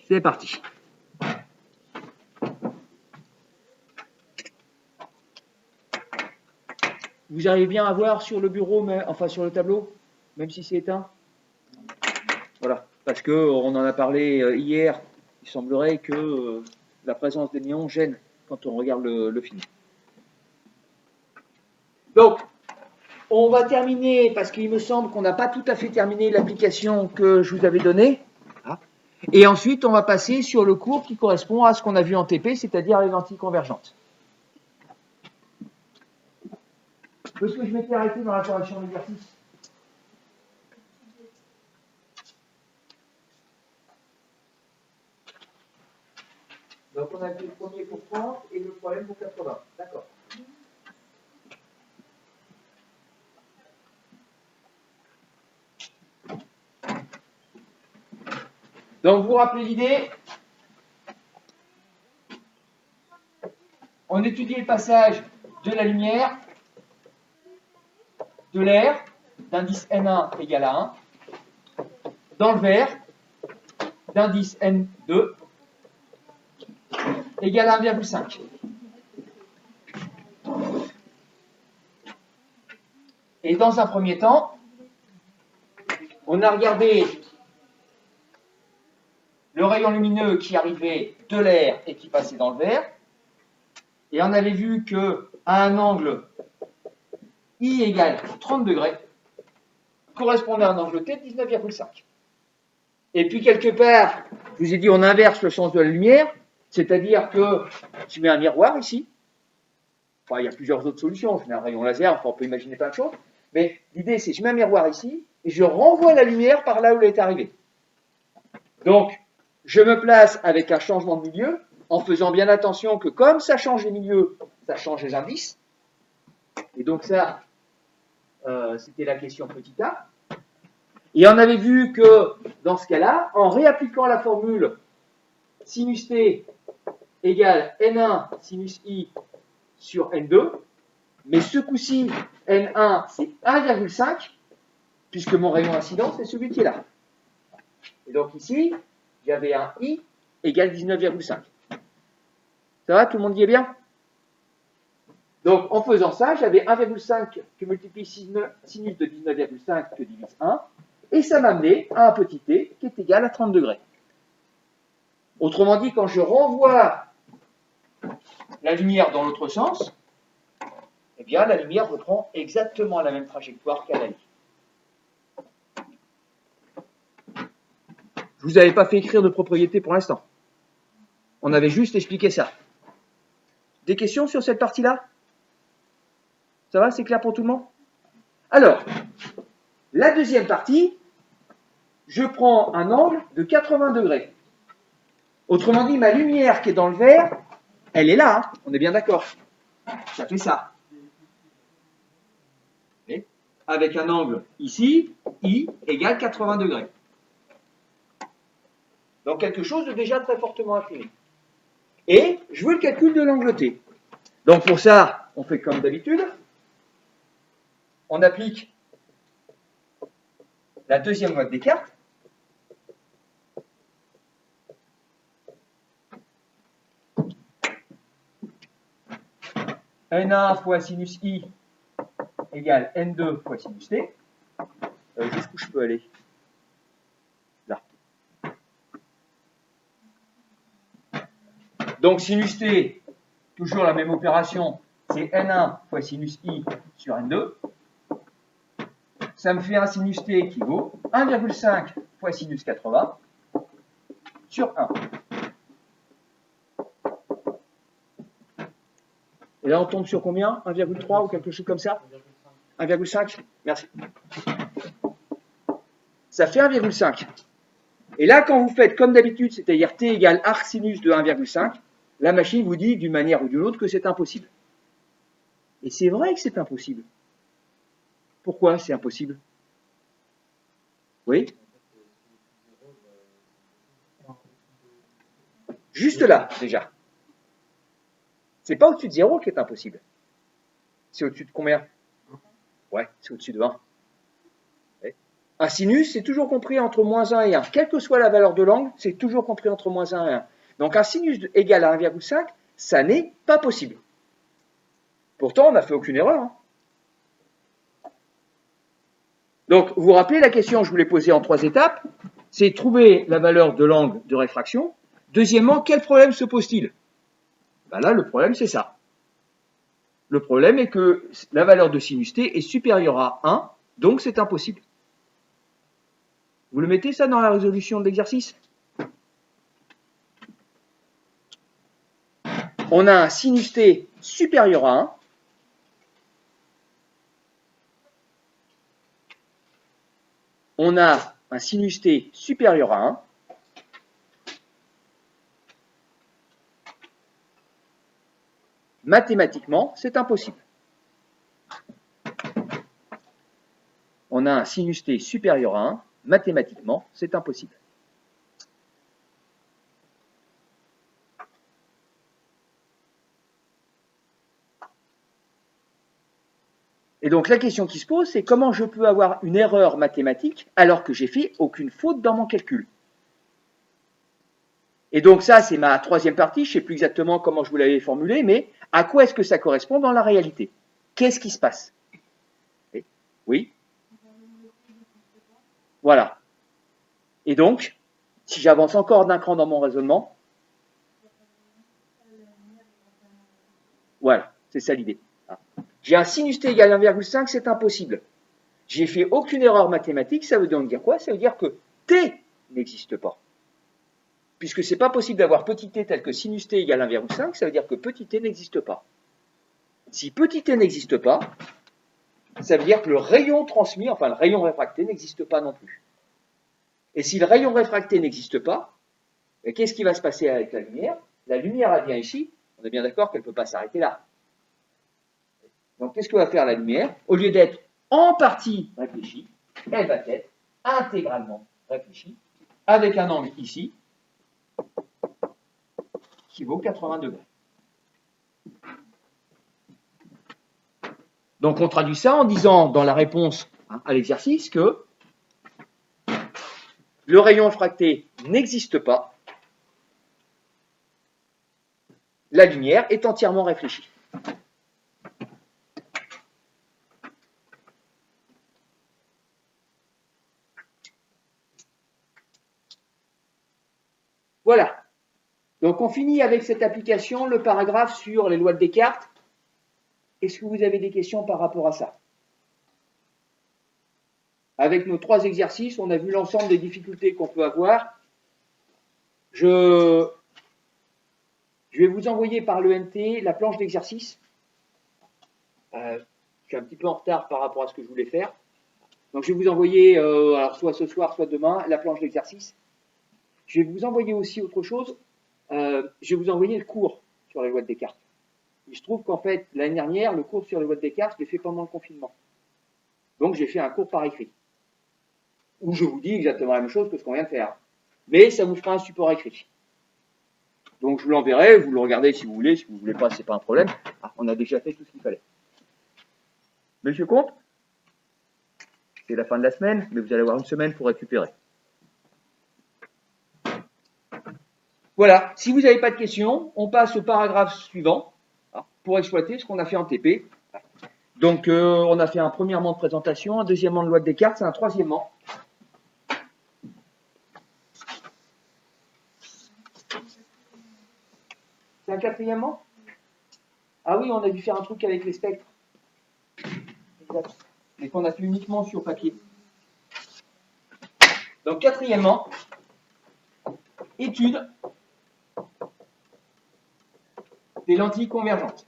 C'est parti. Vous arrivez bien à voir sur le bureau, mais, enfin sur le tableau, même si c'est éteint? Voilà, parce qu'on en a parlé hier, il semblerait que la présence des néons gêne quand on regarde le film. Donc, on va terminer, parce qu'il me semble qu'on n'a pas tout à fait terminé l'application que je vous avais donnée. Et ensuite, on va passer sur le cours qui correspond à ce qu'on a vu en TP, c'est-à-dire les lentilles convergentes. Est-ce que je m'étais arrêté dans la correction de l'exercice? Donc, on a vu le premier pour 30 et le problème pour 80. D'accord. Donc, vous vous rappelez l'idée? On étudie le passage de la lumière, de l'air, d'indice N1 égale à 1, dans le verre, d'indice N2 égale à 1,5. Et dans un premier temps, on a regardé le rayon lumineux qui arrivait de l'air et qui passait dans le verre, et on avait vu que à un angle I égale 30 degrés, correspondait à un angle T de 19,5. Et puis quelque part, je vous ai dit, on inverse le sens de la lumière, c'est-à-dire que je mets un miroir ici. Enfin, il y a plusieurs autres solutions. Je mets un rayon laser, enfin, on peut imaginer plein de choses. Mais l'idée, c'est que je mets un miroir ici et je renvoie la lumière par là où elle est arrivée. Donc, je me place avec un changement de milieu en faisant bien attention que comme ça change les milieux, ça change les indices. Et donc ça, c'était la question petit a. Et on avait vu que dans ce cas-là, en réappliquant la formule sinus t égale n1 sinus i sur n2, mais ce coup-ci, n1 c'est 1,5, puisque mon rayon incident c'est celui qui est là. Et donc ici, j'avais un i égale 19,5. Ça va, tout le monde y est bien? Donc en faisant ça, j'avais 1,5 que multiplie sinus de 19,5 que divise 1, et ça m'amenait à un petit t qui est égal à 30 degrés. Autrement dit, quand je renvoie la lumière dans l'autre sens, eh bien la lumière reprend exactement la même trajectoire qu'à la ligne. Je vous avais pas fait écrire de propriété pour l'instant. On avait juste expliqué ça. Des questions sur cette partie-là? Ça va, c'est clair pour tout le monde? Alors, la deuxième partie, je prends un angle de 80 degrés. Autrement dit, ma lumière qui est dans le verre, elle est là, hein, on est bien d'accord. Ça fait ça. Et avec un angle ici, I égale 80 degrés. Donc quelque chose de déjà très fortement incliné. Et je veux le calcul de l'angle T. Donc pour ça, on fait comme d'habitude. On applique la deuxième loi de Descartes. N1 fois sinus I égale N2 fois sinus T. Jusqu'où je peux aller? Là. Donc sinus T, toujours la même opération, c'est N1 fois sinus I sur N2. Ça me fait un sinus T qui vaut 1,5 fois sinus 80 sur 1. Et là, on tombe sur combien? 1,3 ou quelque chose comme ça? 1,5? Merci. Ça fait 1,5. Et là, quand vous faites comme d'habitude, c'est-à-dire t égale arc sinus de 1,5, la machine vous dit d'une manière ou d'une autre que c'est impossible. Et c'est vrai que c'est impossible. Pourquoi c'est impossible? Oui? Juste là, déjà. C'est pas au-dessus de 0 qui est impossible. C'est au-dessus de combien? Ouais, c'est au-dessus de 1. Ouais. Un sinus, c'est toujours compris entre moins 1 et 1. Quelle que soit la valeur de l'angle, c'est toujours compris entre moins 1 et 1. Donc un sinus égal à 1,5, ça n'est pas possible. Pourtant, on n'a fait aucune erreur. Hein. Donc, vous vous rappelez la question que je voulais poser en 3 étapes, c'est trouver la valeur de l'angle de réfraction. Deuxièmement, quel problème se pose-t-il? Ben là, le problème, c'est ça. Le problème est que la valeur de sinus t est supérieure à 1, donc c'est impossible. Vous le mettez ça dans la résolution de l'exercice? On a un sinus t supérieur à 1. On a un sinus t supérieur à 1. Mathématiquement, c'est impossible. On a un sinus t supérieur à 1. Mathématiquement, c'est impossible. Et donc la question qui se pose, c'est comment je peux avoir une erreur mathématique alors que j'ai fait aucune faute dans mon calcul. Et donc ça, c'est ma troisième partie, je ne sais plus exactement comment je vous l'avais formulé, mais à quoi est-ce que ça correspond dans la réalité? Qu'est-ce qui se passe? Oui? Voilà. Et donc, si j'avance encore d'un cran dans mon raisonnement, voilà, c'est ça l'idée. J'ai un sinus t égale 1,5, c'est impossible. J'ai fait aucune erreur mathématique, ça veut donc dire quoi? Ça veut dire que t n'existe pas. Puisque c'est pas possible d'avoir petit t tel que sinus t égale 1,5, ça veut dire que petit t n'existe pas. Si petit t n'existe pas, ça veut dire que le rayon transmis, enfin le rayon réfracté, n'existe pas non plus. Et si le rayon réfracté n'existe pas, qu'est-ce qui va se passer avec la lumière? La lumière, elle vient ici, on est bien d'accord qu'elle ne peut pas s'arrêter là. Donc qu'est-ce que va faire la lumière? Au lieu d'être en partie réfléchie, elle va être intégralement réfléchie, avec un angle ici, qui vaut 80 degrés. Donc on traduit ça en disant dans la réponse à l'exercice que le rayon réfracté n'existe pas, la lumière est entièrement réfléchie. Voilà. Donc on finit avec cette application, le paragraphe sur les lois de Descartes. Est-ce que vous avez des questions par rapport à ça? Avec nos 3 exercices, on a vu l'ensemble des difficultés qu'on peut avoir. Je vais vous envoyer par l'ENT la planche d'exercice. Je suis un petit peu en retard par rapport à ce que je voulais faire. Donc je vais vous envoyer, alors soit ce soir, soit demain, la planche d'exercice. Je vais vous envoyer aussi autre chose. Je vais vous envoyer le cours sur les lois de Descartes. Il se trouve qu'en fait, l'année dernière, le cours sur les lois de Descartes, je l'ai fait pendant le confinement. Donc j'ai fait un cours par écrit, où je vous dis exactement la même chose que ce qu'on vient de faire. Mais ça vous fera un support écrit. Donc je vous l'enverrai, vous le regardez si vous voulez, si vous ne voulez pas, c'est pas un problème. Ah, on a déjà fait tout ce qu'il fallait. Monsieur Comte, c'est la fin de la semaine, mais vous allez avoir une semaine pour récupérer. Voilà, si vous n'avez pas de questions, on passe au paragraphe suivant pour exploiter ce qu'on a fait en TP. Donc on a fait un premièrement de présentation, un deuxièmement de loi de Descartes, c'est un troisièmement. C'est un quatrièmement? Ah oui, on a dû faire un truc avec les spectres. Exact. Mais qu'on a fait uniquement sur papier. Donc quatrièmement, étude des lentilles convergentes.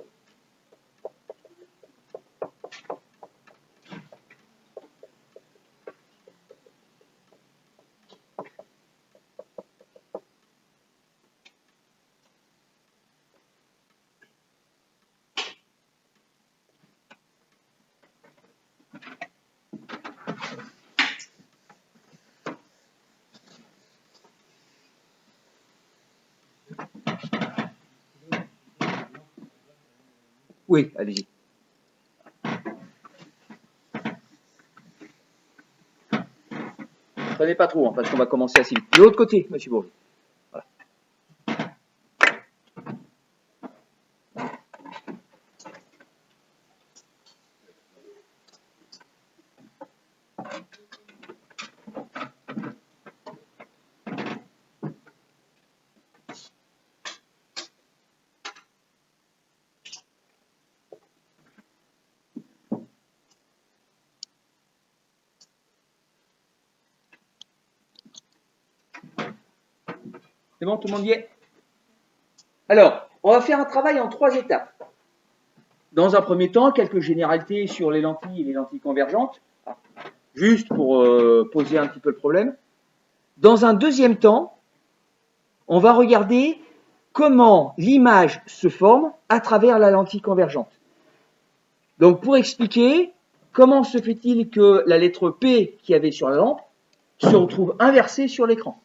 Oui, allez-y. prenez pas trop, hein, parce qu'on va commencer assez vite. De l'autre côté, monsieur Bourget. Voilà. C'est bon, tout le monde y est? Alors, on va faire un travail en 3 étapes. Dans un premier temps, quelques généralités sur les lentilles et les lentilles convergentes, juste pour poser un petit peu le problème. Dans un deuxième temps, on va regarder comment l'image se forme à travers la lentille convergente. Donc, pour expliquer, comment se fait-il que la lettre P qu'il y avait sur la lampe se retrouve inversée sur l'écran?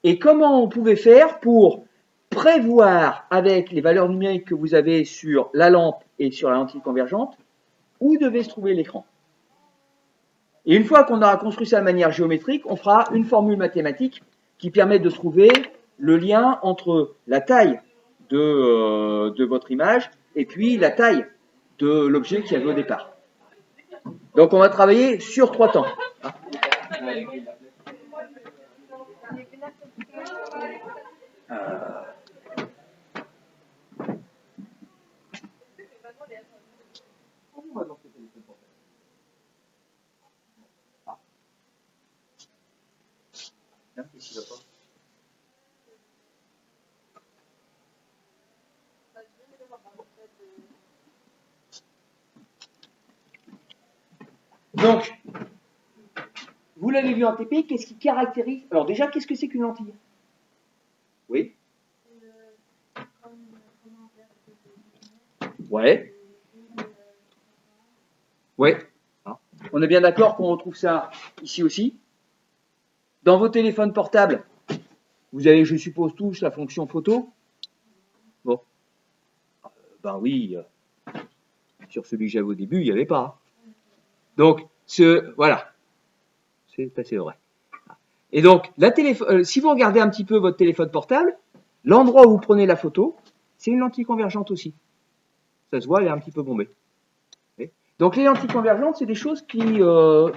Et comment on pouvait faire pour prévoir, avec les valeurs numériques que vous avez sur la lampe et sur la lentille convergente, où devait se trouver l'écran. Et une fois qu'on aura construit ça de manière géométrique, on fera une formule mathématique qui permet de trouver le lien entre la taille de votre image et puis la taille de l'objet qu'il y avait au départ. Donc on va travailler sur 3 temps. Donc, vous l'avez vu en TP, qu'est-ce qui caractérise... Alors déjà, qu'est-ce que c'est qu'une lentille? Oui. Ouais. Ouais. On est bien d'accord qu'on retrouve ça ici aussi. Dans vos téléphones portables, vous avez, je suppose, tous la fonction photo. Bon. Ben oui, sur celui que j'avais au début, il n'y avait pas. Donc, voilà. C'est assez vrai. Et donc, si vous regardez un petit peu votre téléphone portable, l'endroit où vous prenez la photo, c'est une lentille convergente aussi. Ça se voit, elle est un petit peu bombée. Donc, les lentilles convergentes, c'est des choses qui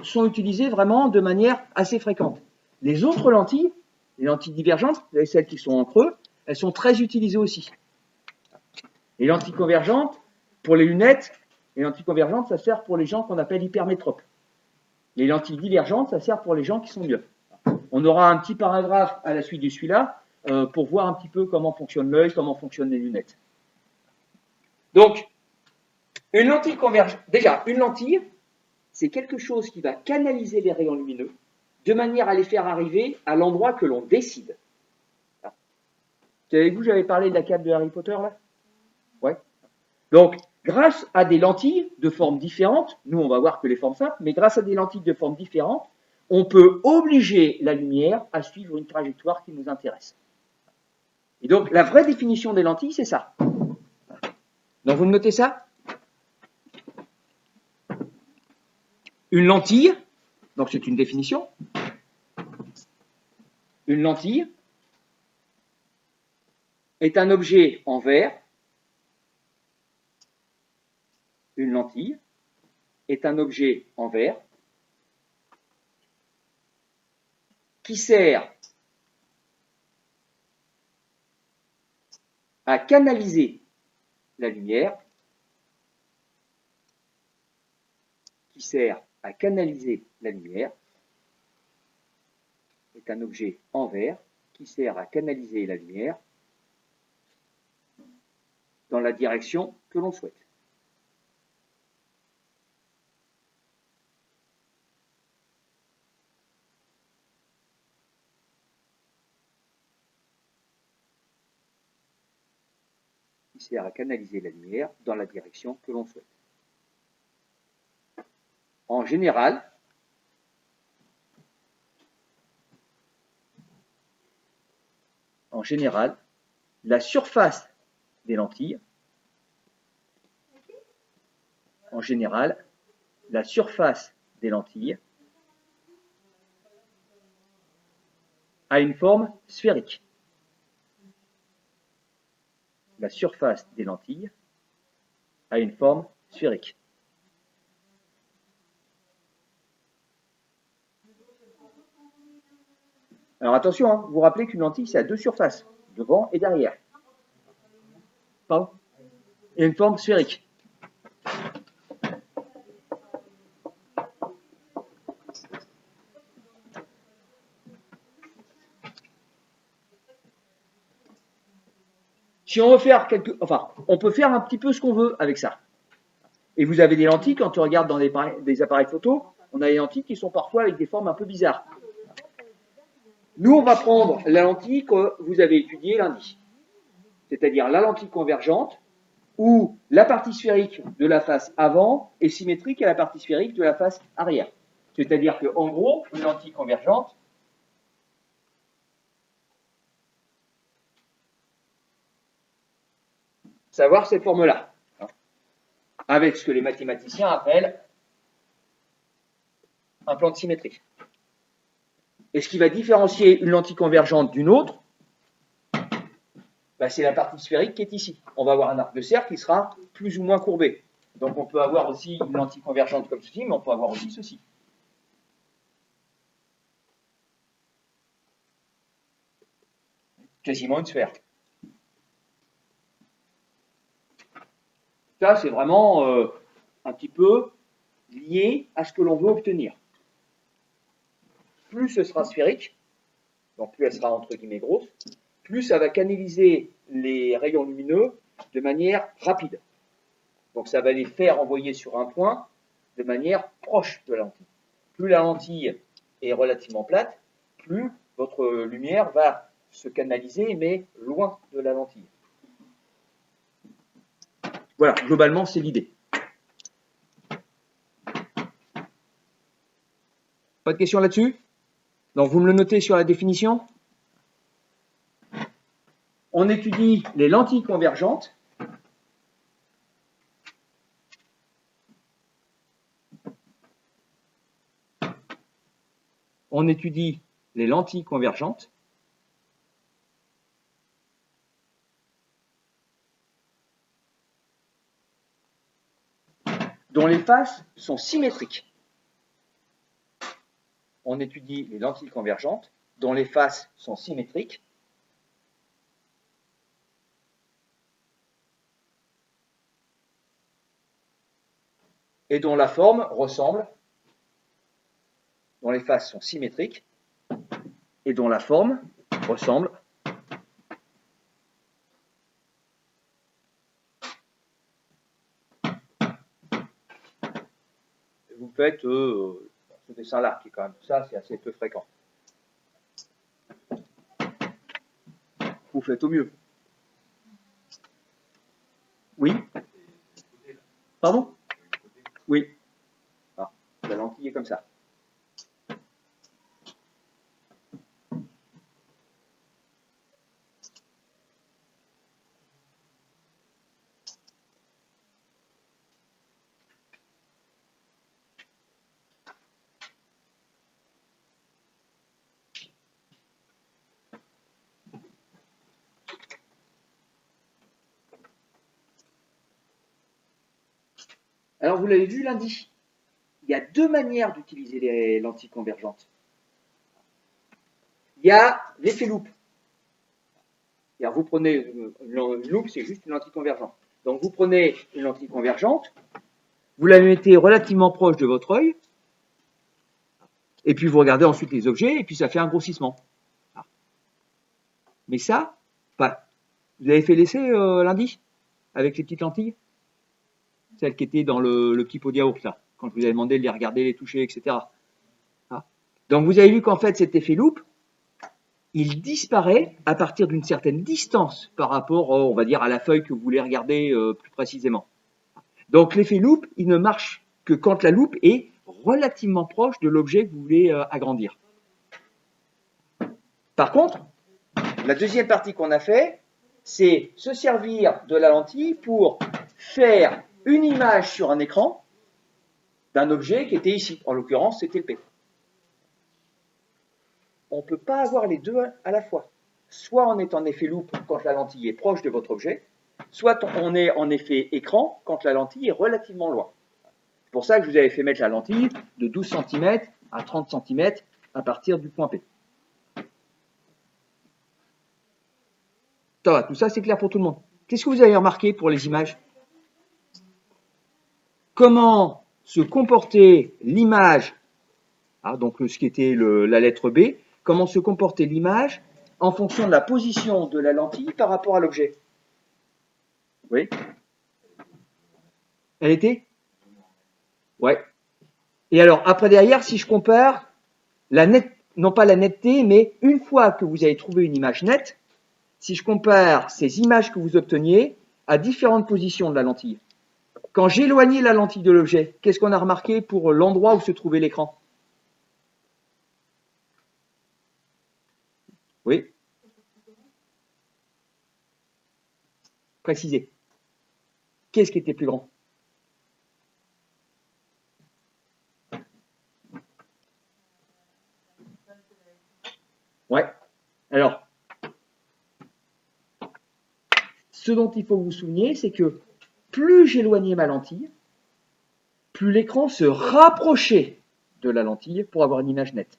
sont utilisées vraiment de manière assez fréquente. Les autres lentilles, les lentilles divergentes, celles qui sont en creux, elles sont très utilisées aussi. Les lentilles convergentes, pour les lunettes, les lentilles convergentes, ça sert pour les gens qu'on appelle hypermétropes. Les lentilles divergentes, ça sert pour les gens qui sont myopes. On aura un petit paragraphe à la suite de celui-là pour voir un petit peu comment fonctionne l'œil, comment fonctionnent les lunettes. Donc, une lentille convergente. Déjà, une lentille, c'est quelque chose qui va canaliser les rayons lumineux de manière à les faire arriver à l'endroit que l'on décide. C'est avec vous, j'avais parlé de la cape de Harry Potter, là? Ouais. Donc, grâce à des lentilles de formes différentes, nous, on va voir que les formes simples, mais grâce à des lentilles de formes différentes, on peut obliger la lumière à suivre une trajectoire qui nous intéresse. Et donc, la vraie définition des lentilles, c'est ça. Donc, vous notez ça? Une lentille, donc c'est une définition. Une lentille est un objet en verre. Une lentille est un objet en verre qui sert à canaliser la lumière, est un objet en verre qui sert à canaliser la lumière dans la direction que l'on souhaite. Qui sert à canaliser la lumière dans la direction que l'on souhaite. En général, la surface des lentilles, a une forme sphérique. La surface des lentilles a une forme sphérique. Alors attention, hein, vous vous rappelez qu'une lentille, c'est à deux surfaces, devant et derrière. Pardon? Et une forme sphérique. Si on veut faire on peut faire un petit peu ce qu'on veut avec ça. Et vous avez des lentilles, quand on regarde dans des appareils photo, on a des lentilles qui sont parfois avec des formes un peu bizarres. Nous, on va prendre la lentille que vous avez étudiée lundi. C'est-à-dire la lentille convergente, où la partie sphérique de la face avant est symétrique à la partie sphérique de la face arrière. C'est-à-dire qu'en gros, une lentille convergente, ça va avoir cette forme-là, avec ce que les mathématiciens appellent un plan de symétrie. Et ce qui va différencier une lentille convergente d'une autre, c'est la partie sphérique qui est ici. On va avoir un arc de cercle qui sera plus ou moins courbé. Donc on peut avoir aussi une lentille convergente comme ceci, mais on peut avoir aussi ceci. Quasiment une sphère. Ça, c'est vraiment un petit peu lié à ce que l'on veut obtenir. Plus ce sera sphérique, donc plus elle sera entre guillemets grosse, plus ça va canaliser les rayons lumineux de manière rapide. Donc ça va les faire envoyer sur un point de manière proche de la lentille. Plus la lentille est relativement plate, plus votre lumière va se canaliser, mais loin de la lentille. Voilà, globalement, c'est l'idée. Pas de questions là-dessus? Donc vous me le notez sur la définition. On étudie les lentilles convergentes. On étudie les lentilles convergentes. Dont les faces sont symétriques. On étudie les lentilles convergentes dont les faces sont symétriques. Et dont la forme ressemble, dont les faces sont symétriques, et dont la forme ressemble vous faites ce dessin-là, qui est quand même ça, c'est assez peu fréquent. Vous faites au mieux. Oui? Pardon? Oui. Ah, la lentille est comme ça. Alors, vous l'avez vu lundi, il y a deux manières d'utiliser les lentilles convergentes. Il y a l'effet loupe. Vous prenez une loupe, c'est juste une lentille convergente. Donc, vous prenez une lentille convergente, vous la mettez relativement proche de votre œil, et puis vous regardez ensuite les objets, et puis ça fait un grossissement. Mais ça, vous avez fait l'essai lundi, avec les petites lentilles? Celles qui étaient dans le petit pot de yaourt, là, quand je vous avais demandé de les regarder, les toucher, etc. Donc vous avez vu qu'en fait, cet effet loupe, il disparaît à partir d'une certaine distance par rapport, on va dire, à la feuille que vous voulez regarder plus précisément. Donc l'effet loupe, il ne marche que quand la loupe est relativement proche de l'objet que vous voulez agrandir. Par contre, la deuxième partie qu'on a fait, c'est se servir de la lentille pour faire une image sur un écran d'un objet qui était ici. En l'occurrence, c'était le P. on ne peut pas avoir les deux à la fois. Soit on est en effet loupe quand la lentille est proche de votre objet, soit on est en effet écran quand la lentille est relativement loin. C'est pour ça que je vous avais fait mettre la lentille de 12 cm à 30 cm à partir du point P. Tout ça, c'est clair pour tout le monde. Qu'est-ce que vous avez remarqué pour les images? Comment se comportait l'image, donc ce qui était la lettre B, comment se comportait l'image en fonction de la position de la lentille par rapport à l'objet? Oui. Elle était? Ouais. Et alors, après derrière, si je compare non pas la netteté, mais une fois que vous avez trouvé une image nette, si je compare ces images que vous obteniez à différentes positions de la lentille. Quand j'éloignais la lentille de l'objet, qu'est-ce qu'on a remarqué pour l'endroit où se trouvait l'écran? Oui. Précisez. Qu'est-ce qui était plus grand? Ouais. Alors, ce dont il faut vous souvenir, c'est que plus j'éloignais ma lentille, plus l'écran se rapprochait de la lentille pour avoir une image nette.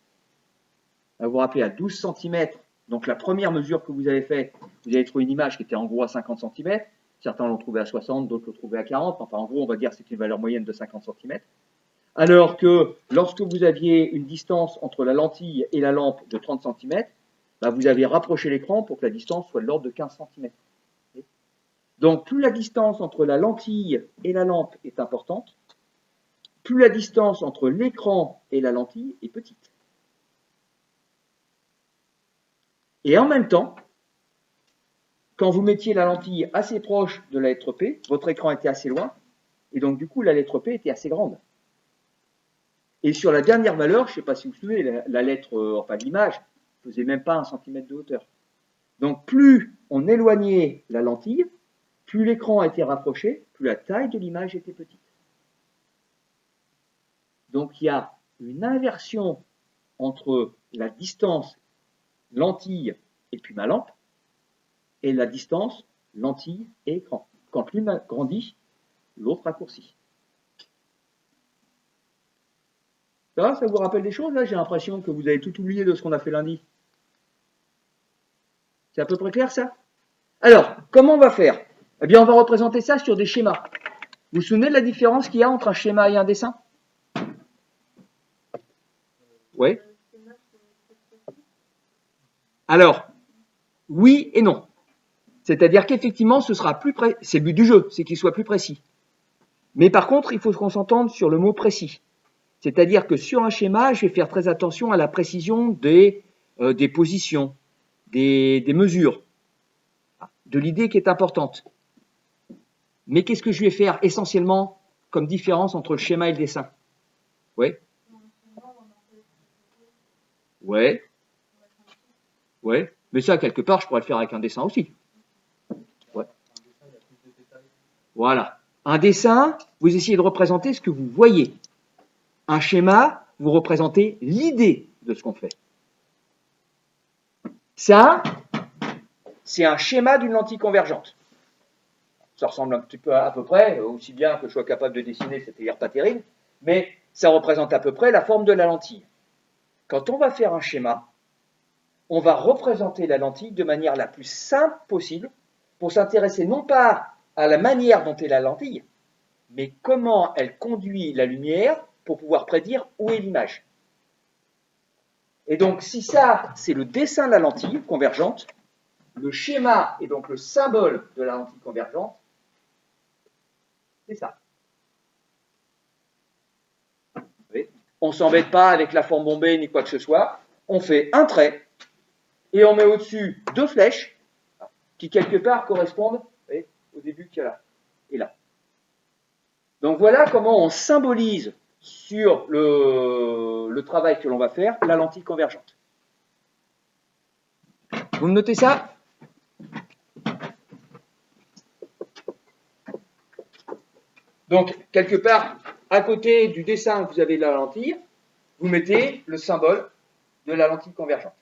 Vous vous rappelez, à 12 cm, donc la première mesure que vous avez faite, vous avez trouvé une image qui était en gros à 50 cm. Certains l'ont trouvé à 60, d'autres l'ont trouvé à 40. Enfin, en gros, on va dire que c'est une valeur moyenne de 50 cm. Alors que lorsque vous aviez une distance entre la lentille et la lampe de 30 cm, vous avez rapproché l'écran pour que la distance soit de l'ordre de 15 cm. Donc, plus la distance entre la lentille et la lampe est importante, plus la distance entre l'écran et la lentille est petite. Et en même temps, quand vous mettiez la lentille assez proche de la lettre P, votre écran était assez loin, et donc du coup la lettre P était assez grande. Et sur la dernière valeur, je ne sais pas si vous vous souvenez, la lettre, l'image, ne faisait même pas 1 cm de hauteur. Donc plus on éloignait la lentille, plus l'écran était rapproché, plus la taille de l'image était petite. Donc il y a une inversion entre la distance lentille et puis ma lampe, et la distance lentille et écran. Quand l'une grandit, l'autre raccourcit. Ça vous rappelle des choses là? J'ai l'impression que vous avez tout oublié de ce qu'on a fait lundi. C'est à peu près clair ça? Alors, comment on va faire? Eh bien, on va représenter ça sur des schémas. Vous vous souvenez de la différence qu'il y a entre un schéma et un dessin? Oui. Alors, oui et non. C'est-à-dire qu'effectivement, ce sera plus précis. C'est le but du jeu, c'est qu'il soit plus précis. Mais par contre, il faut qu'on s'entende sur le mot précis. C'est-à-dire que sur un schéma, je vais faire très attention à la précision des positions, des mesures, de l'idée qui est importante. Mais qu'est-ce que je vais faire essentiellement comme différence entre le schéma et le dessin? Oui. Ouais. Ouais. Mais ça, quelque part, je pourrais le faire avec un dessin aussi. Ouais. Voilà. Un dessin, vous essayez de représenter ce que vous voyez. Un schéma, vous représentez l'idée de ce qu'on fait. Ça, c'est un schéma d'une lentille convergente. Ça ressemble un petit peu à peu près, aussi bien que je sois capable de dessiner, c'est-à-dire pas terrible, mais ça représente à peu près la forme de la lentille. Quand on va faire un schéma, on va représenter la lentille de manière la plus simple possible pour s'intéresser non pas à la manière dont est la lentille, mais comment elle conduit la lumière pour pouvoir prédire où est l'image. Et donc, si ça, c'est le dessin de la lentille convergente, le schéma est donc le symbole de la lentille convergente, c'est ça. On ne s'embête pas avec la forme bombée ni quoi que ce soit. On fait un trait et on met au-dessus deux flèches qui, quelque part, correspondent au début qu'il y a là et là. Donc voilà comment on symbolise sur le travail que l'on va faire la lentille convergente. Vous me notez ça? Donc, quelque part, à côté du dessin que vous avez de la lentille, vous mettez le symbole de la lentille convergente.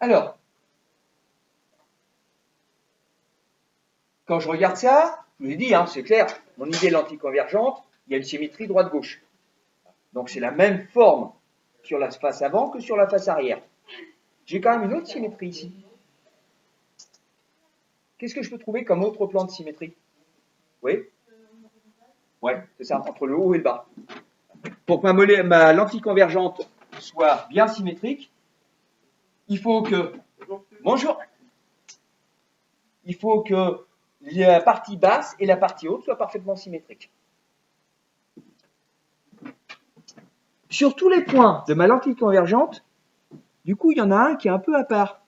Alors, quand je regarde ça, je vous ai dit, hein, c'est clair, mon idée de lentille convergente, il y a une symétrie droite-gauche. Donc c'est la même forme sur la face avant que sur la face arrière. J'ai quand même une autre symétrie ici. Qu'est-ce que je peux trouver comme autre plan de symétrie? Oui? Ouais, c'est ça, entre le haut et le bas. Pour que ma lentille convergente soit bien symétrique, il faut que... Bonjour. Il faut que la partie basse et la partie haute soient parfaitement symétriques. Sur tous les points de ma lentille convergente, du coup, il y en a un qui est un peu à part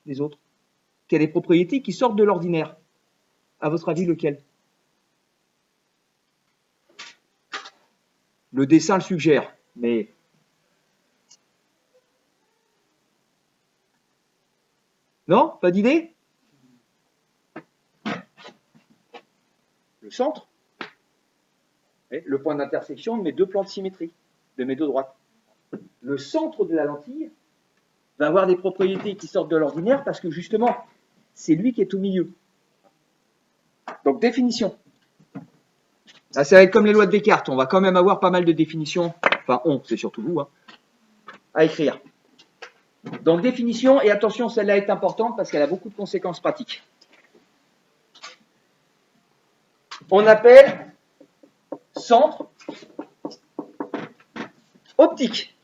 des autres, qui a des propriétés qui sortent de l'ordinaire. À votre avis, lequel? Le dessin le suggère, mais... Non? Pas d'idée? Le centre. Le point d'intersection de mes deux plans de symétrie, de mes deux droites. Le centre de la lentille va avoir des propriétés qui sortent de l'ordinaire parce que justement, c'est lui qui est au milieu. Donc, définition. Là, ça va être comme les lois de Descartes. On va quand même avoir pas mal de définitions. Enfin, c'est surtout vous, hein, à écrire. Donc, définition, et attention, celle-là est importante parce qu'elle a beaucoup de conséquences pratiques. On appelle centre optique.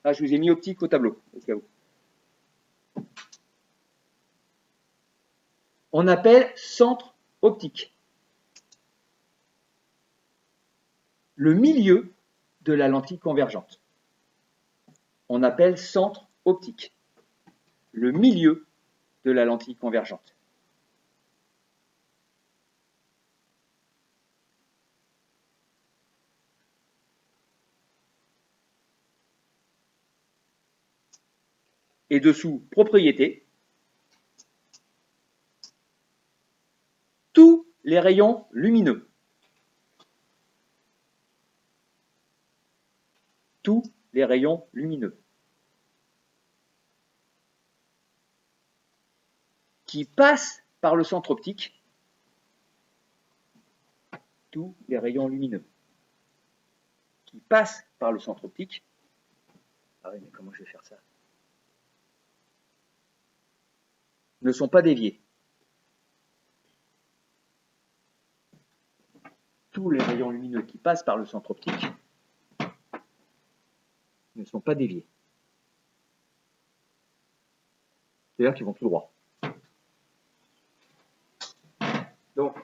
Là, je vous ai mis optique au tableau, au cas où. On appelle centre optique le milieu de la lentille convergente. On appelle centre optique le milieu de la lentille convergente. Et dessous, propriété. Tous les rayons lumineux. Tous les rayons lumineux. Qui passent par le centre optique. Tous les rayons lumineux. Qui passent par le centre optique. Ah oui, mais comment je vais faire ça? Ne sont pas déviés. Tous les rayons lumineux qui passent par le centre optique ne sont pas déviés. C'est-à-dire qu'ils vont tout droit. Donc,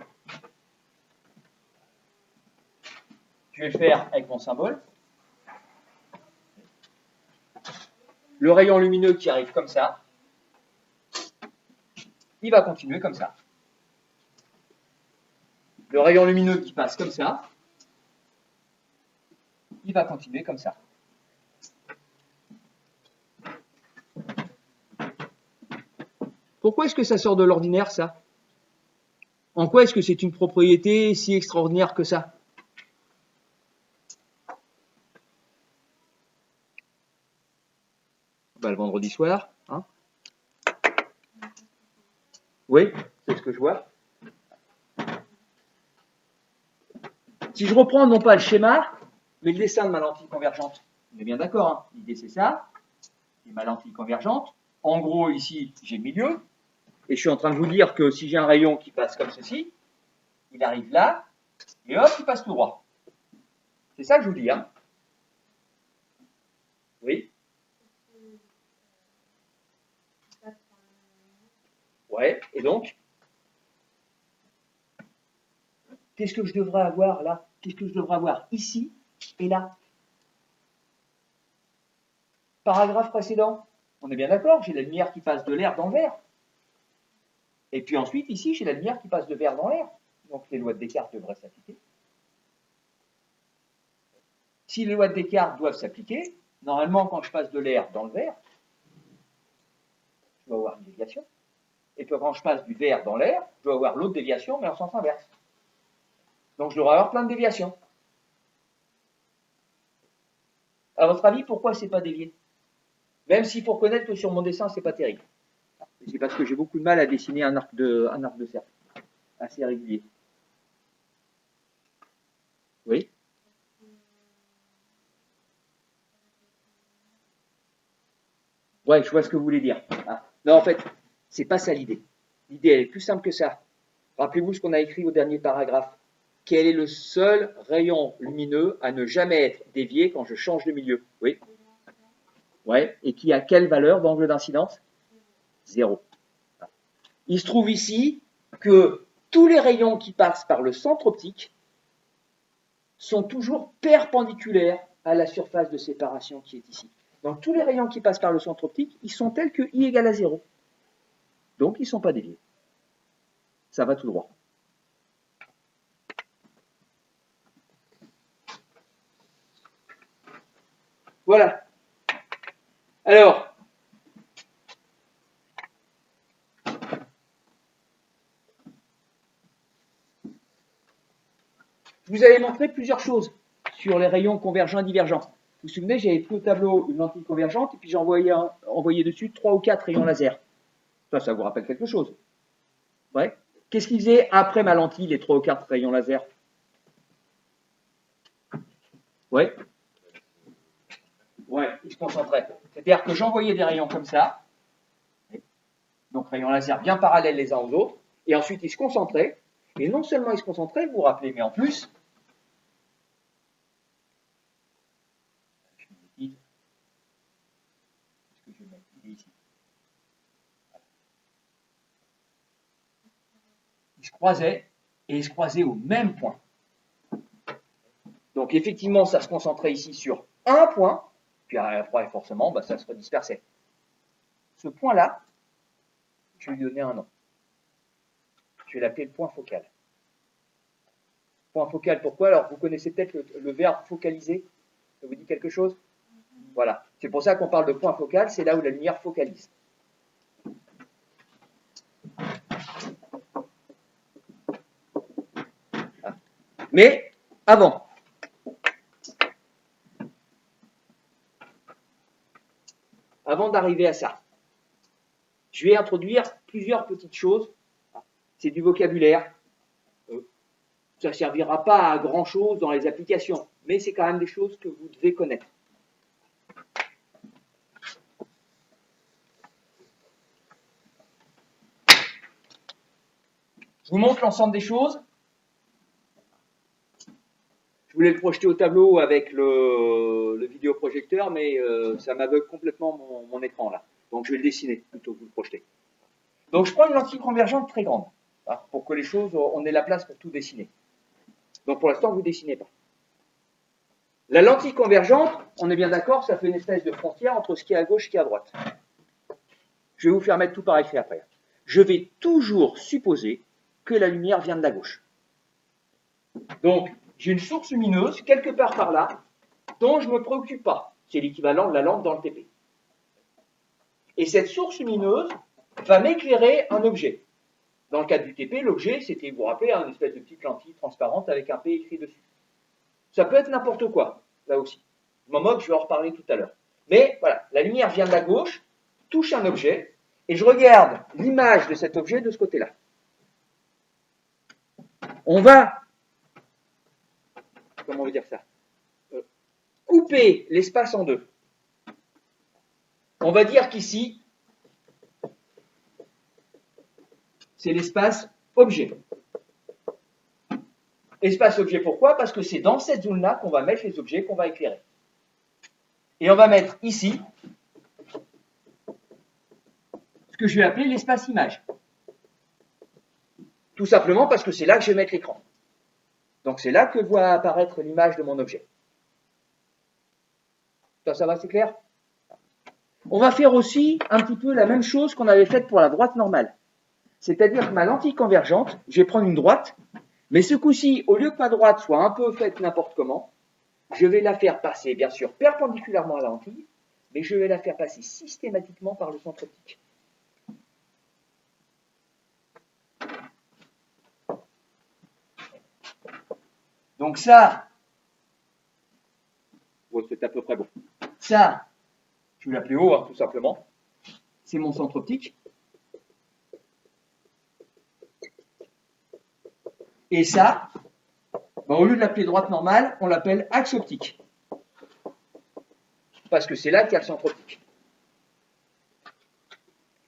je vais le faire avec mon symbole. Le rayon lumineux qui arrive comme ça, il va continuer comme ça. Le rayon lumineux qui passe comme ça, il va continuer comme ça. Pourquoi est-ce que ça sort de l'ordinaire, ça? En quoi est-ce que c'est une propriété si extraordinaire que ça? Le vendredi soir, hein? Oui, c'est ce que je vois. Si je reprends non pas le schéma, mais le dessin de ma lentille convergente, on est bien d'accord, hein? L'idée c'est ça, c'est ma lentille convergente. En gros, ici, j'ai le milieu, et je suis en train de vous dire que si j'ai un rayon qui passe comme ceci, il arrive là, et hop, il passe tout droit. C'est ça que je vous dis, hein? Oui? Ouais, et donc? Qu'est-ce que je devrais avoir là? Qu'est-ce que je devrais avoir ici et là? Paragraphe précédent. On est bien d'accord, j'ai la lumière qui passe de l'air dans le verre. Et puis ensuite, ici, j'ai la lumière qui passe de verre dans l'air. Donc les lois de Descartes devraient s'appliquer. Si les lois de Descartes doivent s'appliquer, normalement, quand je passe de l'air dans le verre, je dois avoir une déviation. Et puis quand je passe du verre dans l'air, je dois avoir l'autre déviation, mais en sens inverse. Donc je dois avoir plein de déviations. À votre avis, pourquoi c'est pas dévié? Même s'il faut reconnaître que sur mon dessin, c'est pas terrible. C'est parce que j'ai beaucoup de mal à dessiner un arc de cercle assez régulier. Oui. Ouais, je vois ce que vous voulez dire. Ah. Non, en fait, c'est pas ça l'idée. L'idée, elle est plus simple que ça. Rappelez-vous ce qu'on a écrit au dernier paragraphe. Quel est le seul rayon lumineux à ne jamais être dévié quand je change de milieu? Oui. Ouais. Et qui a quelle valeur d'angle d'incidence? 0. Il se trouve ici que tous les rayons qui passent par le centre optique sont toujours perpendiculaires à la surface de séparation qui est ici. Donc tous les rayons qui passent par le centre optique, ils sont tels que I égale à 0. Donc ils ne sont pas déviés. Ça va tout droit. Voilà. Alors, je vous avais montré plusieurs choses sur les rayons convergents et divergents. Vous vous souvenez, j'avais pris au tableau une lentille convergente et puis j'ai envoyé dessus 3 ou 4 rayons laser. Ça vous rappelle quelque chose? Ouais. Qu'est-ce qu'ils faisaient après ma lentille, les 3 ou 4 rayons laser? Ouais. Ouais, ils se concentraient. C'est-à-dire que j'envoyais des rayons comme ça, donc rayons laser bien parallèles les uns aux autres, et ensuite ils se concentraient, et non seulement ils se concentraient, vous vous rappelez, mais en plus, ils se croisaient, et ils se croisaient au même point. Donc effectivement, ça se concentrait ici sur un point, puis après, forcément, ça se redispersait. Ce point-là, je vais lui donner un nom. Je vais l'appeler le point focal. Point focal, pourquoi? Alors, vous connaissez peut-être le verbe focaliser. Ça vous dit quelque chose? Voilà. C'est pour ça qu'on parle de point focal, c'est là où la lumière focalise. Mais, avant d'arriver à ça, je vais introduire plusieurs petites choses. C'est du vocabulaire. Ça ne servira pas à grand-chose dans les applications, mais c'est quand même des choses que vous devez connaître. Je vous montre l'ensemble des choses. Je voulais le projeter au tableau avec le vidéoprojecteur, mais ça m'aveugle complètement mon écran là. Donc je vais le dessiner plutôt que vous le projeter. Donc je prends une lentille convergente très grande, pour que les choses, on ait la place pour tout dessiner. Donc pour l'instant, vous ne dessinez pas. La lentille convergente, on est bien d'accord, ça fait une espèce de frontière entre ce qui est à gauche et ce qui est à droite. Je vais vous faire mettre tout par écrit après. Je vais toujours supposer que la lumière vient de la gauche. Donc, j'ai une source lumineuse quelque part par là, dont je ne me préoccupe pas. C'est l'équivalent de la lampe dans le TP. Et cette source lumineuse va m'éclairer un objet. Dans le cas du TP, l'objet, c'était, vous vous rappelez, une espèce de petite lentille transparente avec un P écrit dessus. Ça peut être n'importe quoi, là aussi. Je m'en moque, je vais en reparler tout à l'heure. Mais voilà, la lumière vient de la gauche, touche un objet, et je regarde l'image de cet objet de ce côté-là. On va, comment on veut dire ça, couper l'espace en deux. On va dire qu'ici, c'est l'espace objet. Espace objet, pourquoi? Parce que c'est dans cette zone-là qu'on va mettre les objets qu'on va éclairer. Et on va mettre ici ce que je vais appeler l'espace image. Tout simplement parce que c'est là que je vais mettre l'écran. Donc c'est là que va apparaître l'image de mon objet. Ça va, c'est clair? On va faire aussi un petit peu la même chose qu'on avait faite pour la droite normale. C'est-à-dire que ma lentille convergente, je vais prendre une droite, mais ce coup-ci, au lieu que ma droite soit un peu faite n'importe comment, je vais la faire passer, bien sûr, perpendiculairement à la lentille, mais je vais la faire passer systématiquement par le centre optique. Donc ça, ouais, c'est à peu près bon. Ça, Je vais l'appeler O, hein, tout simplement. C'est mon centre optique. Et ça, ben, au lieu de l'appeler droite normale, on l'appelle axe optique. Parce que c'est là qu'il y a le centre optique.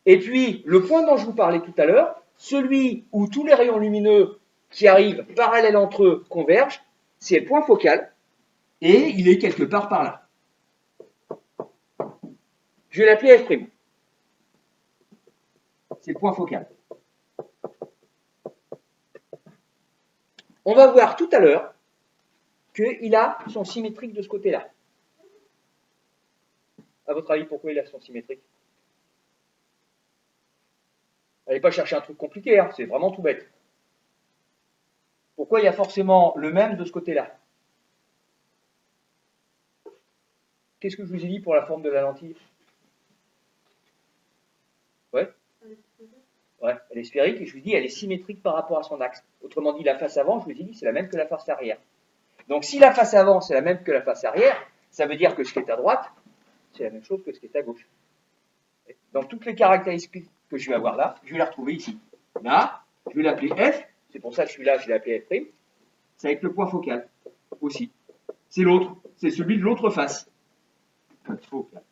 Et puis, le point dont je vous parlais tout à l'heure, celui où tous les rayons lumineux qui arrivent parallèles entre eux convergent, c'est le point focal, et il est quelque part par là. Je vais l'appeler F'. C'est le point focal. On va voir tout à l'heure qu'il a son symétrique de ce côté-là. À votre avis, pourquoi il a son symétrique? N'allez pas chercher un truc compliqué, hein, c'est vraiment tout bête. Pourquoi il y a forcément le même de ce côté-là? Qu'est-ce que je vous ai dit pour la forme de la lentille? Ouais. Ouais, elle est sphérique et je vous dis elle est symétrique par rapport à son axe. Autrement dit, la face avant, je vous ai dit, c'est la même que la face arrière. Donc si la face avant, c'est la même que la face arrière, ça veut dire que ce qui est à droite, c'est la même chose que ce qui est à gauche. Donc toutes les caractéristiques que je vais avoir là, je vais les retrouver ici. Là, je vais l'appeler F, c'est pour ça que celui-là, je l'ai appelé F', c'est avec le point focal aussi. C'est l'autre, c'est celui de l'autre face. Focal.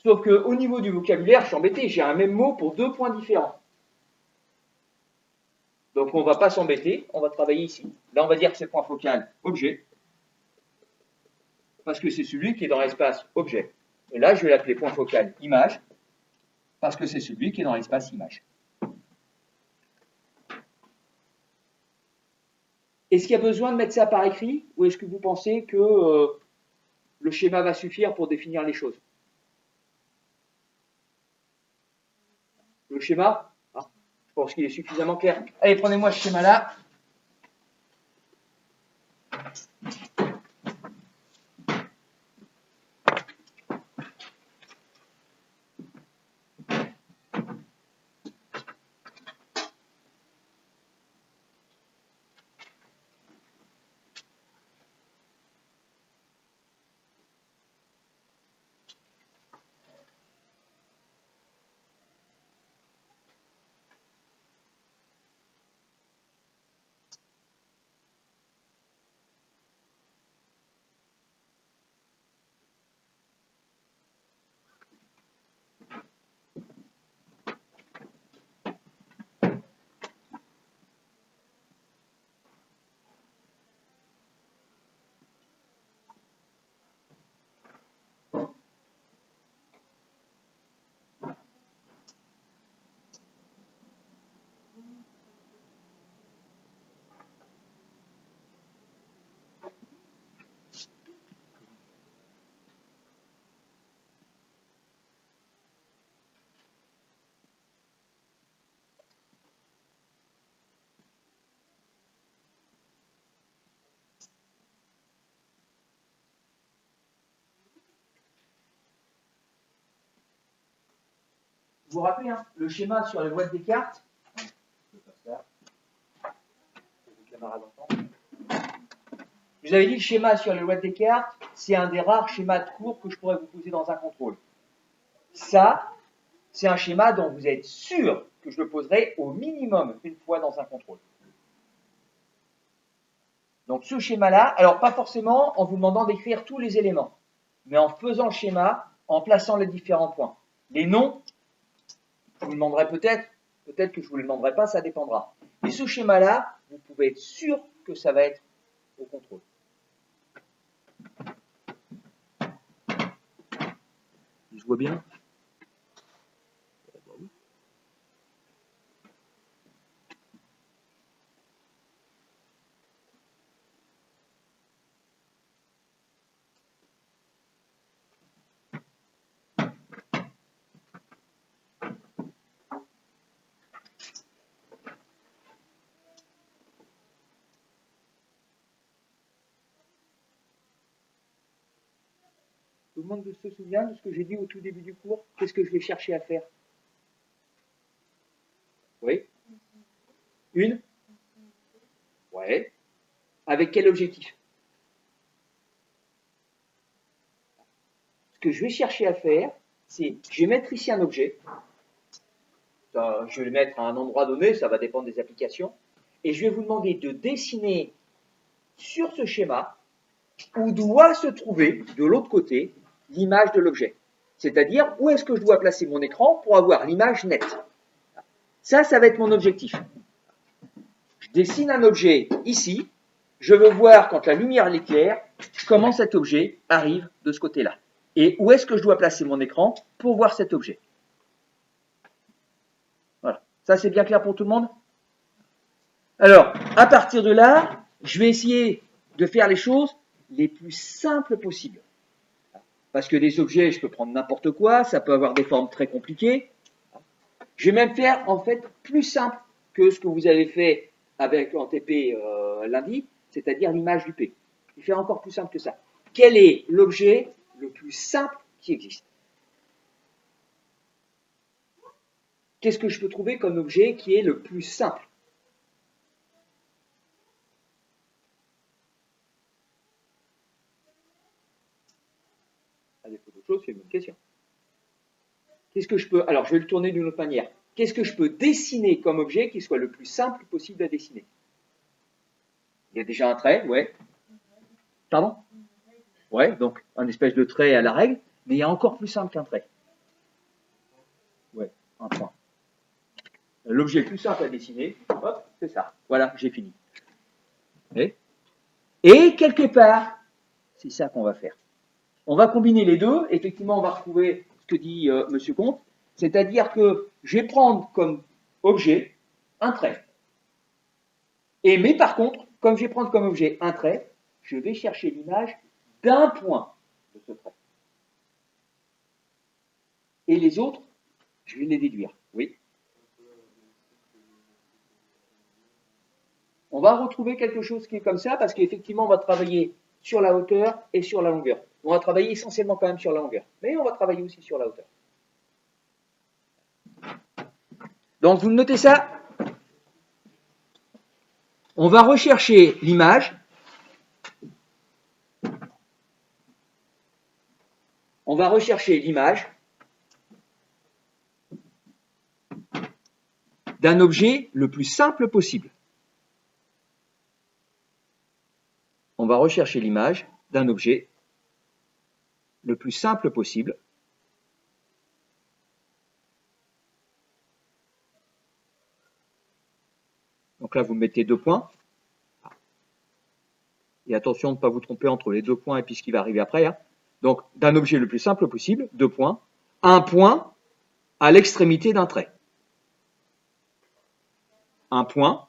Sauf qu'au niveau du vocabulaire, je suis embêté, j'ai un même mot pour deux points différents. Donc on ne va pas s'embêter, on va travailler ici. Là, on va dire que c'est point focal objet, parce que c'est celui qui est dans l'espace objet. Et là, je vais l'appeler point focal image, parce que c'est celui qui est dans l'espace image. Est-ce qu'il y a besoin de mettre ça par écrit, ou est-ce que vous pensez que le schéma va suffire pour définir les choses? Le schéma, je pense qu'il est suffisamment clair. Allez, prenez-moi ce schéma-là. Vous vous rappelez, hein, le schéma sur les boîtes des cartes, je vous avais dit le schéma sur les boîtes des cartes, c'est un des rares schémas de cours que je pourrais vous poser dans un contrôle. Ça, c'est un schéma dont vous êtes sûr que je le poserai au minimum une fois dans un contrôle. Donc ce schéma-là, alors pas forcément en vous demandant d'écrire tous les éléments, mais en faisant le schéma, en plaçant les différents points. Les noms, je vous demanderai peut-être que je ne vous le demanderai pas, ça dépendra. Et ce schéma-là, vous pouvez être sûr que ça va être au contrôle. Je vois bien. Tout le monde se souvient de ce que j'ai dit au tout début du cours? Qu'est-ce que je vais chercher à faire? Oui? Une? Ouais. Avec quel objectif? que je vais chercher à faire, c'est, je vais mettre ici un objet, je vais le mettre à un endroit donné, ça va dépendre des applications, et je vais vous demander de dessiner sur ce schéma où doit se trouver, de l'autre côté, l'image de l'objet. C'est-à-dire, où est-ce que je dois placer mon écran pour avoir l'image nette. Ça va être mon objectif. Je dessine un objet ici, je veux voir, quand la lumière l'éclaire, comment cet objet arrive de ce côté-là. Et où est-ce que je dois placer mon écran pour voir cet objet. Voilà. Ça, c'est bien clair pour tout le monde? Alors, à partir de là, je vais essayer de faire les choses les plus simples possibles. Parce que des objets, je peux prendre n'importe quoi, ça peut avoir des formes très compliquées. Je vais même faire, en fait, plus simple que ce que vous avez fait avec en TP lundi, c'est-à-dire l'image du P. Je vais faire encore plus simple que ça. Quel est l'objet le plus simple qui existe? Qu'est-ce que je peux trouver comme objet qui est le plus simple? À défaut d'autre chose, c'est une bonne question. Qu'est-ce que je peux... Alors, je vais le tourner d'une autre manière. Qu'est-ce que je peux dessiner comme objet qui soit le plus simple possible à dessiner? Il y a déjà un trait, ouais. Pardon? Ouais, donc un espèce de trait à la règle, mais il y a encore plus simple qu'un trait. Ouais, un point. L'objet le plus simple à dessiner, hop, c'est ça. Voilà, j'ai fini. Et quelque part, c'est ça qu'on va faire. On va combiner les deux. Effectivement, on va retrouver ce que dit Monsieur Comte, c'est-à-dire que je vais prendre comme objet un trait. Mais par contre, comme je vais prendre comme objet un trait, je vais chercher l'image d'un point de ce trait. Et les autres, je vais les déduire. Oui. On va retrouver quelque chose qui est comme ça, parce qu'effectivement, on va travailler sur la hauteur et sur la longueur. On va travailler essentiellement quand même sur la longueur, mais on va travailler aussi sur la hauteur. Donc, vous notez ça. On va rechercher l'image. On va rechercher l'image d'un objet le plus simple possible. On va rechercher l'image d'un objet le plus simple possible. Donc là, vous mettez 2 points. Et attention de ne pas vous tromper entre les 2 points et puis ce qui va arriver après. Donc, d'un objet le plus simple possible, 2 points. Un point à l'extrémité d'un trait. Un point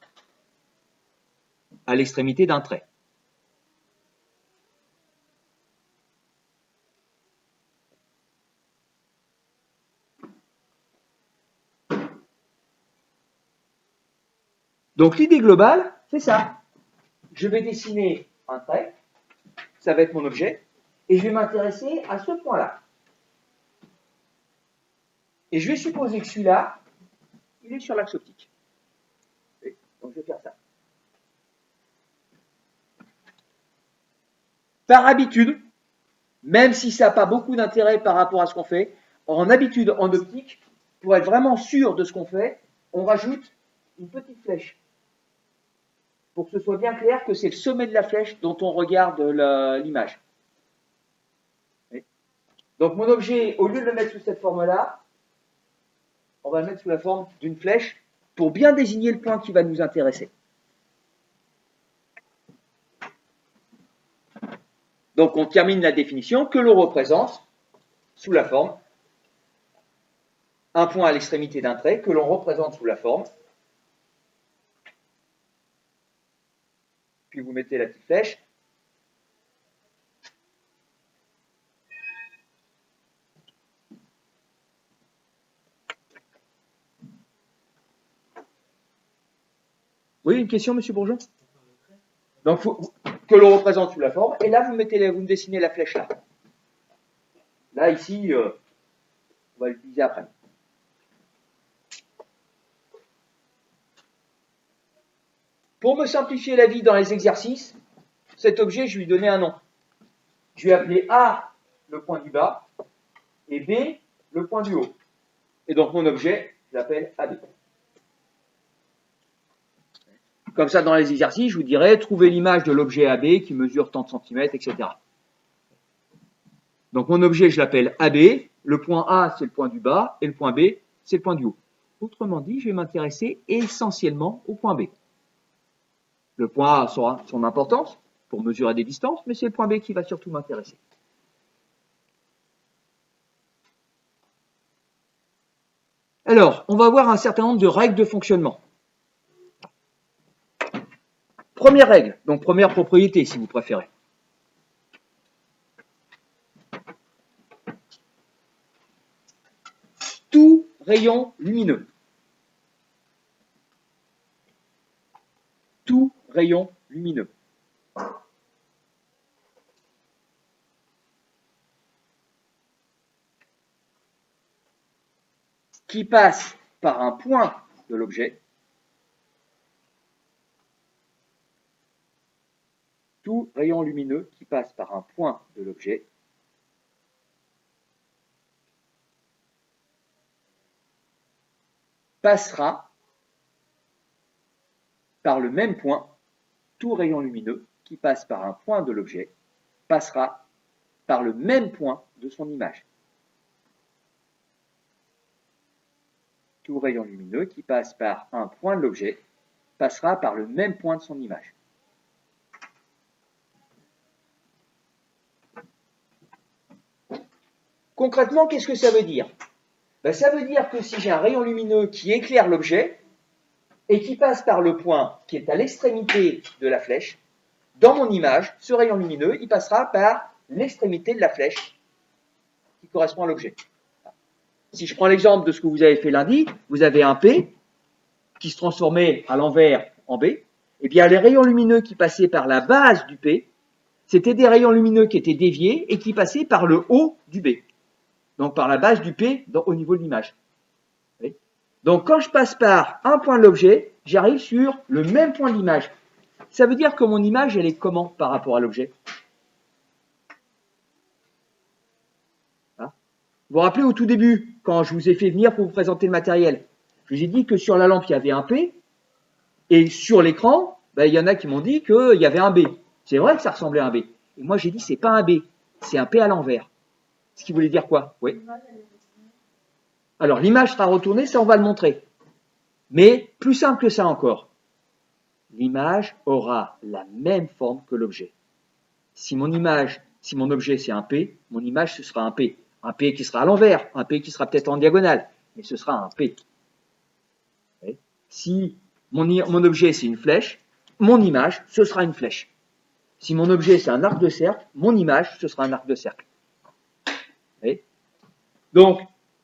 à l'extrémité d'un trait. Donc l'idée globale, c'est ça. Je vais dessiner un trait, ça va être mon objet, et je vais m'intéresser à ce point-là. Et je vais supposer que celui-là, il est sur l'axe optique. Donc je vais faire ça. Par habitude, même si ça n'a pas beaucoup d'intérêt par rapport à ce qu'on fait, en habitude, en optique, pour être vraiment sûr de ce qu'on fait, on rajoute une petite flèche. Pour que ce soit bien clair que c'est le sommet de la flèche dont on regarde l'image. Donc mon objet, au lieu de le mettre sous cette forme-là, on va le mettre sous la forme d'une flèche pour bien désigner le point qui va nous intéresser. Donc on termine la définition que l'on représente sous la forme un point à l'extrémité d'un trait que l'on représente sous la forme. Puis vous mettez la petite flèche. Oui, une question, monsieur Bourgeon? Donc, que l'on représente sous la forme, et là, vous me dessinez la flèche là. Là, ici, on va l'utiliser après. Pour me simplifier la vie dans les exercices, cet objet, je lui donnais un nom. Je vais appeler A le point du bas, et B, le point du haut. Et donc mon objet, je l'appelle AB. Comme ça, dans les exercices, je vous dirais, trouvez l'image de l'objet AB qui mesure tant de centimètres, etc. Donc mon objet, je l'appelle AB, le point A, c'est le point du bas, et le point B, c'est le point du haut. Autrement dit, je vais m'intéresser essentiellement au point B. Le point A aura son importance pour mesurer des distances, mais c'est le point B qui va surtout m'intéresser. Alors, on va voir un certain nombre de règles de fonctionnement. Première règle, donc première propriété si vous préférez. Tout rayon lumineux. Tout rayon lumineux. Qui passe par un point de l'objet. Tout rayon lumineux qui passe par un point de l'objet passera par le même point. Tout rayon lumineux qui passe par un point de l'objet passera par le même point de son image. Tout rayon lumineux qui passe par un point de l'objet passera par le même point de son image. Concrètement, qu'est-ce que ça veut dire? Ça veut dire que si j'ai un rayon lumineux qui éclaire l'objet et qui passe par le point qui est à l'extrémité de la flèche, dans mon image, ce rayon lumineux, il passera par l'extrémité de la flèche qui correspond à l'objet. Si je prends l'exemple de ce que vous avez fait lundi, vous avez un P qui se transformait à l'envers en B, et bien les rayons lumineux qui passaient par la base du P, c'était des rayons lumineux qui étaient déviés et qui passaient par le haut du B. Donc par la base du P au niveau de l'image. Donc quand je passe par un point de l'objet, j'arrive sur le même point de l'image. Ça veut dire que mon image, elle est comment par rapport à l'objet? Vous vous rappelez au tout début, quand je vous ai fait venir pour vous présenter le matériel, je vous ai dit que sur la lampe, il y avait un P, et sur l'écran, il y en a qui m'ont dit qu'il y avait un B. C'est vrai que ça ressemblait à un B. Et moi, j'ai dit, c'est pas un B, c'est un P à l'envers. Ce qui voulait dire quoi? Oui. Alors, l'image sera retournée, ça, on va le montrer. Mais plus simple que ça encore. L'image aura la même forme que l'objet. Si mon objet c'est un P, mon image ce sera un P. Un P qui sera à l'envers, un P qui sera peut-être en diagonale, mais ce sera un P. Si mon objet c'est une flèche, mon image ce sera une flèche. Si mon objet c'est un arc de cercle, mon image ce sera un arc de cercle. Donc,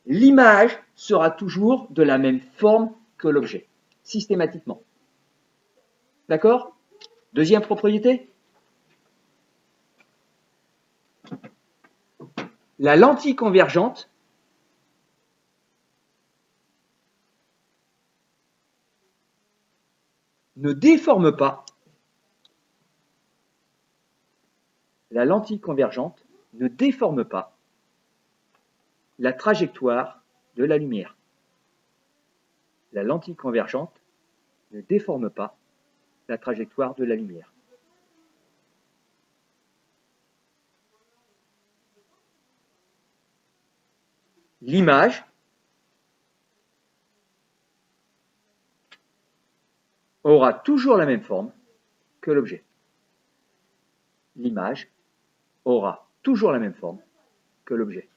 l'image sera toujours de la même forme que l'objet, systématiquement. D'accord? Deuxième propriété. La lentille convergente ne déforme pas. La lentille convergente ne déforme pas la trajectoire de la lumière. La lentille convergente ne déforme pas la trajectoire de la lumière. L'image aura toujours la même forme que l'objet. L'image aura toujours la même forme que l'objet.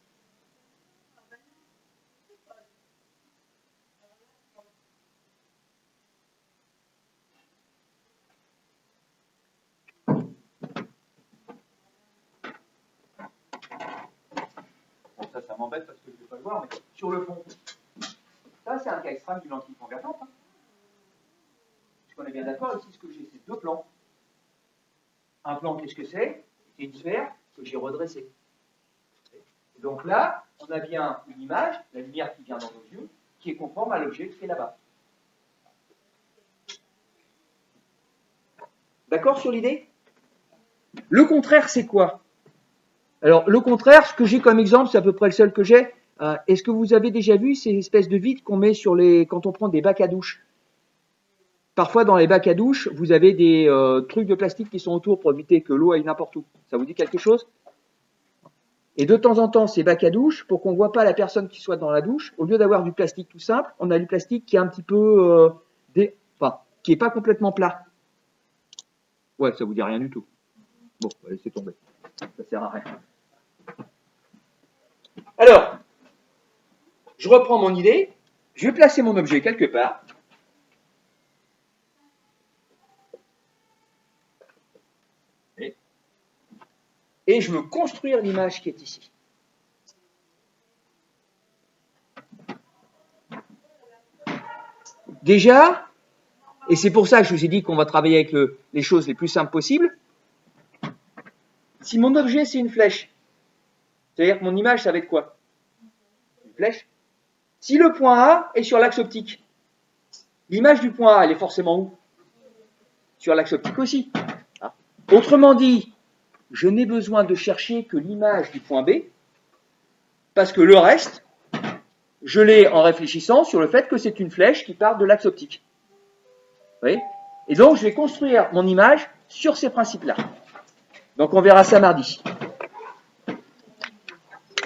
Ça m'embête parce que je ne vais pas le voir, mais sur le fond, ça c'est un cas extrême d'une lentille convergente. On est bien d'accord, ici ce que j'ai, c'est deux plans. Un plan, qu'est-ce que c'est? C'est une sphère que j'ai redressée. Donc là, on a bien une image, la lumière qui vient dans nos yeux, qui est conforme à l'objet qui est là-bas. D'accord sur l'idée? Le contraire, c'est quoi? Alors, le contraire, ce que j'ai comme exemple, c'est à peu près le seul que j'ai. Est-ce que vous avez déjà vu ces espèces de vides qu'on met sur les, quand on prend des bacs à douche? Parfois, dans les bacs à douche, vous avez des trucs de plastique qui sont autour pour éviter que l'eau aille n'importe où. Ça vous dit quelque chose? Et de temps en temps, ces bacs à douche, pour qu'on ne voit pas la personne qui soit dans la douche, au lieu d'avoir du plastique tout simple, on a du plastique qui est un petit peu, enfin, qui est pas complètement plat. Ouais, ça vous dit rien du tout. Bon, on va laisser tomber. Ça sert à rien. Alors, je reprends mon idée. Je vais placer mon objet quelque part. Et je veux construire l'image qui est ici. Déjà, et c'est pour ça que je vous ai dit qu'on va travailler avec les choses les plus simples possibles, si mon objet c'est une flèche, c'est-à-dire que mon image ça va être quoi? Une flèche. Si le point A est sur l'axe optique, l'image du point A elle est forcément où? Sur l'axe optique aussi. Autrement dit, je n'ai besoin de chercher que l'image du point B, parce que le reste, je l'ai en réfléchissant sur le fait que c'est une flèche qui part de l'axe optique. Vous voyez? Et donc, je vais construire mon image sur ces principes-là. Donc, on verra ça mardi.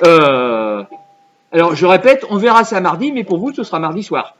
Alors, je répète, on verra ça mardi, mais pour vous, ce sera mardi soir.